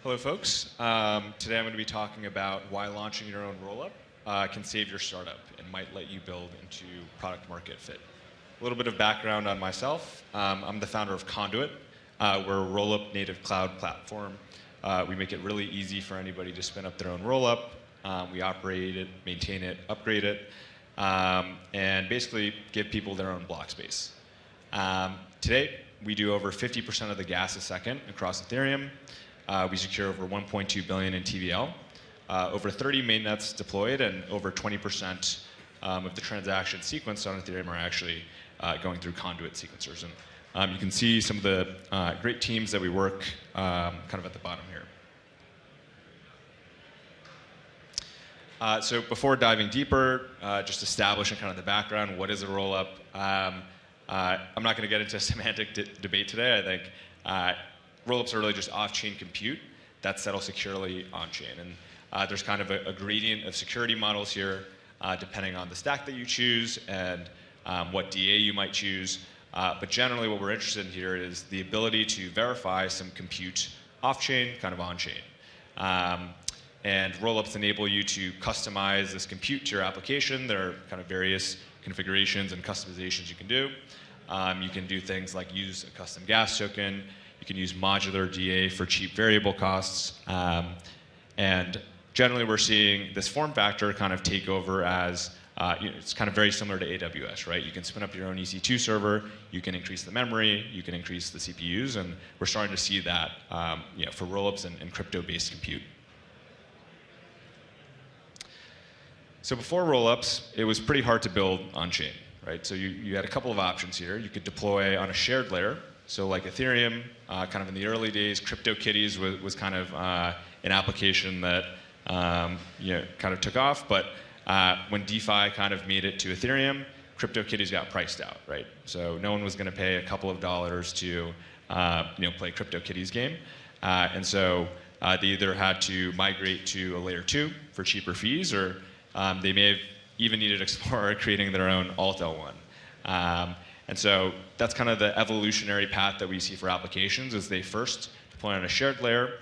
Hello, folks. Today I'm going to be talking about why launching your own rollup can save your startup and might let you build into product market fit. A little bit of background on myself. I'm the founder of Conduit. We're a rollup native cloud platform. We make it really easy for anybody to spin up their own rollup. We operate it, maintain it, upgrade it, and basically give people their own block space. Today, we do over 50% of the gas a second across Ethereum. We secure over 1.2 billion in TVL, over 30 mainnets deployed, and over 20% of the transactions sequenced on Ethereum are actually going through Conduit sequencers. And you can see some of the great teams that we work kind of at the bottom here. So before diving deeper, just establishing kind of the background, what is a rollup? I'm not going to get into a semantic debate today. I think rollups are really just off-chain compute that settles securely on-chain. And there's kind of a gradient of security models here, depending on the stack that you choose and what DA you might choose. But generally, what we're interested in here is the ability to verify some compute off-chain, kind of on-chain. And rollups enable you to customize this compute to your application. There are kind of various configurations and customizations you can do. You can do things like use a custom gas token. You can use modular DA for cheap variable costs. And generally, we're seeing this form factor kind of take over as, it's kind of very similar to AWS, right? You can spin up your own EC2 server. You can increase the memory. You can increase the CPUs. And we're starting to see that for rollups and crypto-based compute. So before rollups, it was pretty hard to build on-chain, right? So you had a couple of options here. You could deploy on a shared layer. So like Ethereum, kind of in the early days, CryptoKitties was kind of an application that kind of took off. But when DeFi kind of made it to Ethereum, CryptoKitties got priced out, right? So no one was going to pay a couple of dollars to play CryptoKitties game. And so they either had to migrate to a layer 2 for cheaper fees, or they may have even needed Explorer creating their own alt L1. And so that's kind of the evolutionary path that we see for applications, is they first deploy on a shared layer.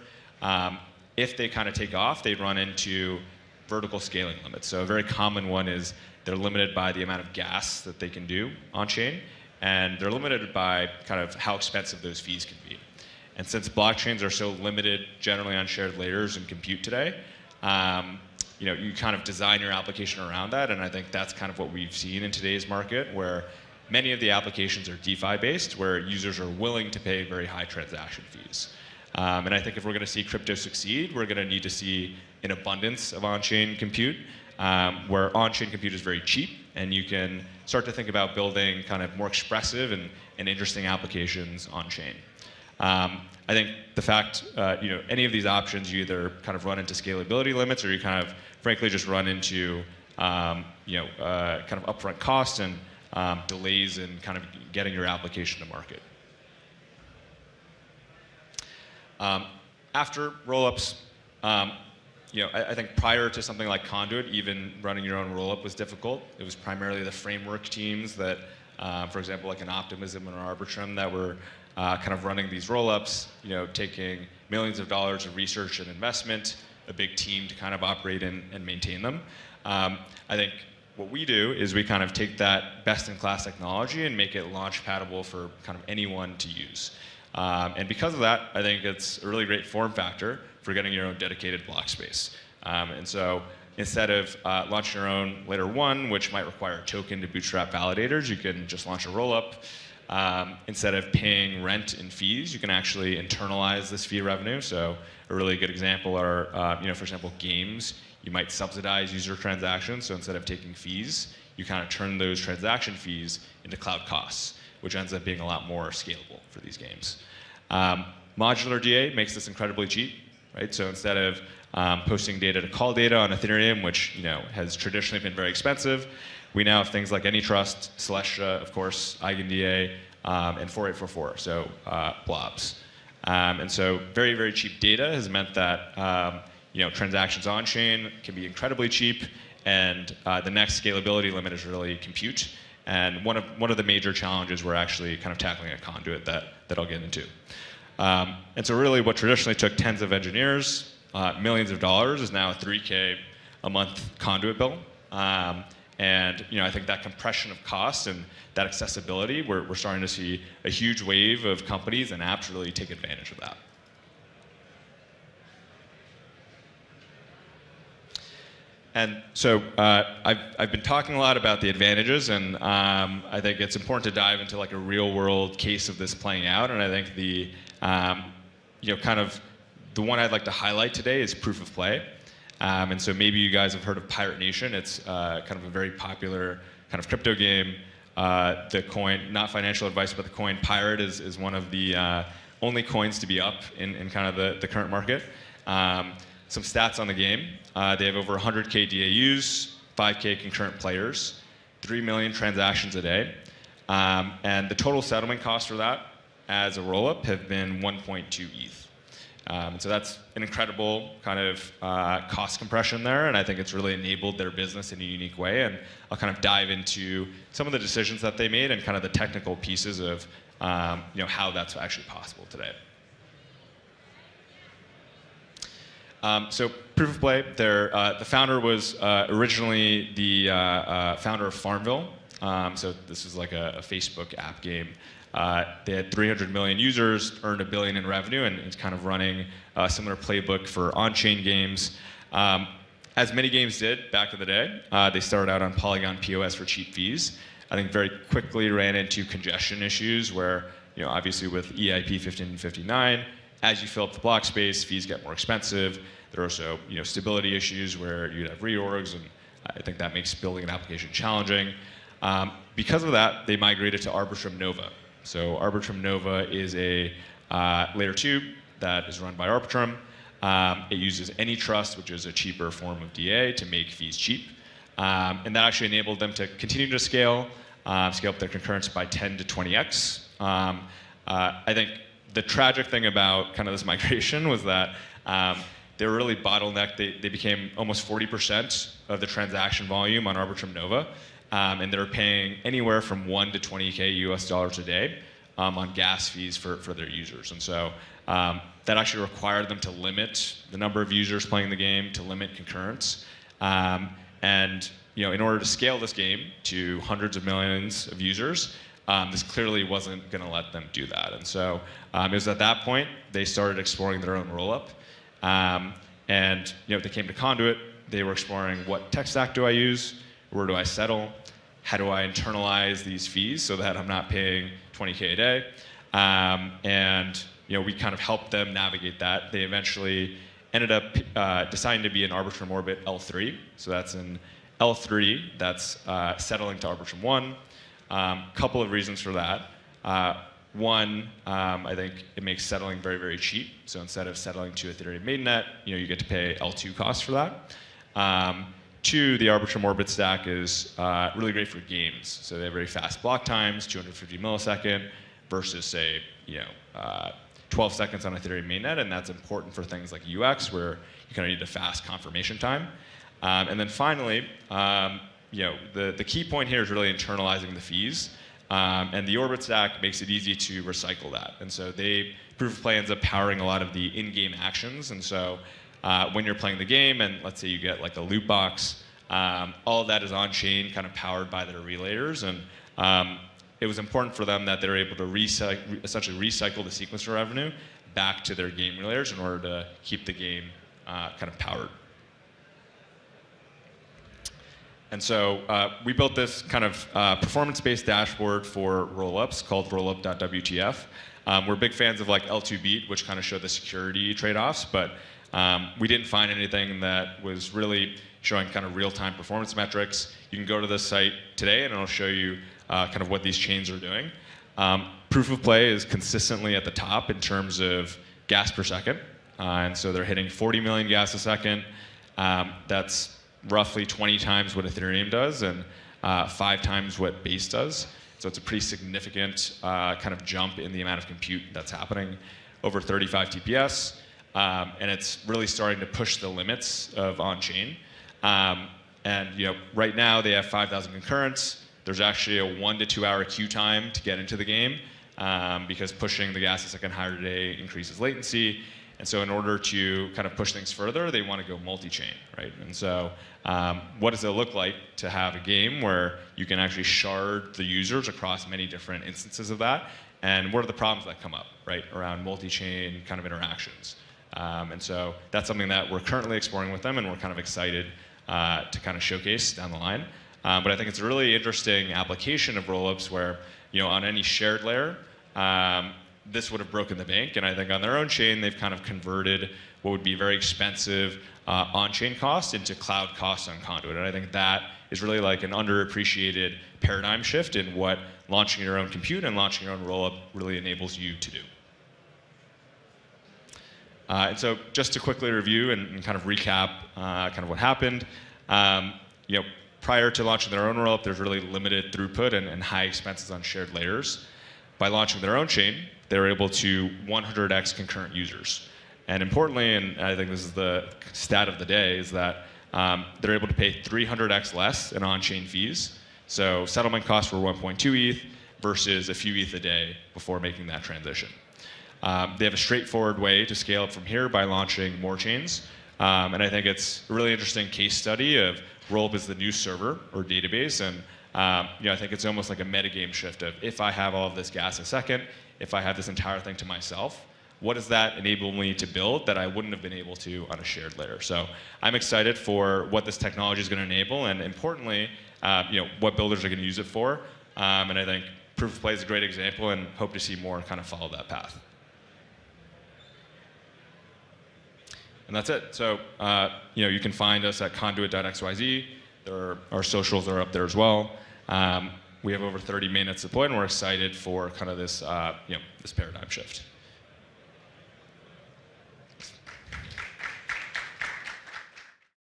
If they kind of take off, they run into vertical scaling limits. So a very common one is they're limited by the amount of gas that they can do on-chain, and they're limited by kind of how expensive those fees can be. And since blockchains are so limited generally on shared layers and compute today, you kind of design your application around that, and I think that's kind of what we've seen in today's market, where many of the applications are DeFi-based, where users are willing to pay very high transaction fees. And I think if we're going to see crypto succeed, we're going to need to see an abundance of on-chain compute, where on-chain compute is very cheap, and you can start to think about building kind of more expressive and interesting applications on-chain. I think the fact, any of these options, you either kind of run into scalability limits, or you kind of, frankly, just run into, kind of upfront costs and delays in kind of getting your application to market. After rollups, I think prior to something like Conduit, even running your own rollup was difficult. It was primarily the framework teams that, for example, like an Optimism and an Arbitrum, that were kind of running these rollups, taking millions of dollars of research and investment, a big team to kind of operate and maintain them. I think what we do is we kind of take that best-in-class technology and make it launch-compatible for kind of anyone to use. And because of that, I think it's a really great form factor for getting your own dedicated block space. And so instead of launching your own layer 1, which might require a token to bootstrap validators, you can just launch a rollup. Instead of paying rent and fees, you can actually internalize this fee revenue. So a really good example are, for example, games. You might subsidize user transactions. So instead of taking fees, you kind of turn those transaction fees into cloud costs, which ends up being a lot more scalable for these games. Modular DA makes this incredibly cheap, right? So instead of posting data to call data on Ethereum, which has traditionally been very expensive, we now have things like AnyTrust, Celestia, of course, EigenDA, and 4844, so blobs. And so very, very cheap data has meant that transactions on-chain can be incredibly cheap, and the next scalability limit is really compute. And one of the major challenges we're actually kind of tackling at Conduit that I'll get into. And so really what traditionally took tens of engineers, millions of dollars, is now a $3K a month conduit bill. And I think that compression of costs and that accessibility, we're starting to see a huge wave of companies and apps really take advantage of that. And so I've been talking a lot about the advantages, and I think it's important to dive into like a real-world case of this playing out. And I think the kind of the one I'd like to highlight today is proof of play. And so maybe you guys have heard of Pirate Nation. It's kind of a very popular kind of crypto game. The coin, not financial advice, but the coin Pirate is one of the only coins to be up in kind of the current market. Some stats on the game. They have over 100K DAUs, 5K concurrent players, 3 million transactions a day. And the total settlement cost for that as a rollup have been 1.2 ETH. So that's an incredible kind of cost compression there, and I think it's really enabled their business in a unique way. And I'll kind of dive into some of the decisions that they made and kind of the technical pieces of how that's actually possible today. So proof of play, the founder was originally the founder of Farmville. So this is like a Facebook app game. They had 300 million users, earned $1 billion in revenue, and it's kind of running a similar playbook for on-chain games. As many games did back in the day, they started out on Polygon POS for cheap fees. I think very quickly ran into congestion issues where, obviously with EIP 1559, as you fill up the block space, fees get more expensive. There are also, stability issues where you'd have reorgs, and I think that makes building an application challenging. Because of that, they migrated to Arbitrum Nova. So Arbitrum Nova is a layer 2 that is run by Arbitrum. It uses AnyTrust, which is a cheaper form of DA, to make fees cheap. And that actually enabled them to continue to scale up their concurrence by 10 to 20x. I think the tragic thing about kind of this migration was that they were really bottlenecked. They became almost 40% of the transaction volume on Arbitrum Nova. And they're paying anywhere from 1 to 20K US dollars a day on gas fees for their users. And so that actually required them to limit the number of users playing the game, to limit concurrence. And in order to scale this game to hundreds of millions of users, this clearly wasn't going to let them do that. And so it was at that point they started exploring their own rollup. And they came to Conduit. They were exploring, what tech stack do I use? Where do I settle? How do I internalize these fees so that I'm not paying 20K a day? And we kind of helped them navigate that. They eventually ended up deciding to be in Arbitrum Orbit L3. So that's in L3 that's settling to Arbitrum 1. Couple of reasons for that. One, I think it makes settling very, very cheap. So instead of settling to Ethereum mainnet, you get to pay L2 costs for that. Two, the Arbitrum Orbit stack is really great for games. So they have very fast block times, 250 millisecond, versus say 12 seconds on Ethereum mainnet, and that's important for things like UX, where you kind of need a fast confirmation time. And then finally, the key point here is really internalizing the fees. And the Orbit stack makes it easy to recycle that. And so proof of play ends up powering a lot of the in-game actions. And so when you're playing the game, and let's say you get like a loot box, all of that is on-chain, kind of powered by their relayers. And it was important for them that they were able to essentially recycle the sequencer revenue back to their game relayers in order to keep the game kind of powered. And so we built this kind of performance-based dashboard for rollups called rollup.wtf. We're big fans of like L2 Beat, which kind of show the security trade-offs, but we didn't find anything that was really showing kind of real-time performance metrics. You can go to this site today, and it'll show you kind of what these chains are doing. Proof of play is consistently at the top in terms of gas per second. And so they're hitting 40 million gas a second. That's roughly 20 times what Ethereum does and 5 times what Base does. So it's a pretty significant kind of jump in the amount of compute that's happening, over 35 TPS. And it's really starting to push the limits of on-chain. And right now they have 5,000 concurrents. There's actually a 1 to 2 hour queue time to get into the game. because pushing the gas a second higher today increases latency. And so in order to kind of push things further, they want to go multi-chain, right? And so what does it look like to have a game where you can actually shard the users across many different instances of that? And what are the problems that come up, right, around multi-chain kind of interactions? And so that's something that we're currently exploring with them, and we're kind of excited to kind of showcase down the line. But I think it's a really interesting application of rollups where, on any shared layer, this would have broken the bank. And I think on their own chain, they've kind of converted what would be very expensive on-chain costs into cloud costs on Conduit. And I think that is really like an underappreciated paradigm shift in what launching your own compute and launching your own rollup really enables you to do. And so just to quickly review and kind of recap kind of what happened, prior to launching their own rollup, there's really limited throughput and high expenses on shared layers. By launching their own chain, they were able to 100x concurrent users. And importantly, and I think this is the stat of the day, is that they're able to pay 300x less in on-chain fees. So settlement costs were 1.2 ETH versus a few ETH a day before making that transition. They have a straightforward way to scale up from here by launching more chains. And I think it's a really interesting case study of Rollup as the new server or database. And I think it's almost like a metagame shift of, if I have all of this gas a second, if I have this entire thing to myself, what does that enable me to build that I wouldn't have been able to on a shared layer? So I'm excited for what this technology is going to enable, and importantly, what builders are going to use it for. And I think Proof of Play is a great example, and hope to see more kind of follow that path. And that's it. So you can find us at conduit.xyz. Our socials are up there as well. We have over 30 mainnets deployed, and we're excited for kind of this this paradigm shift.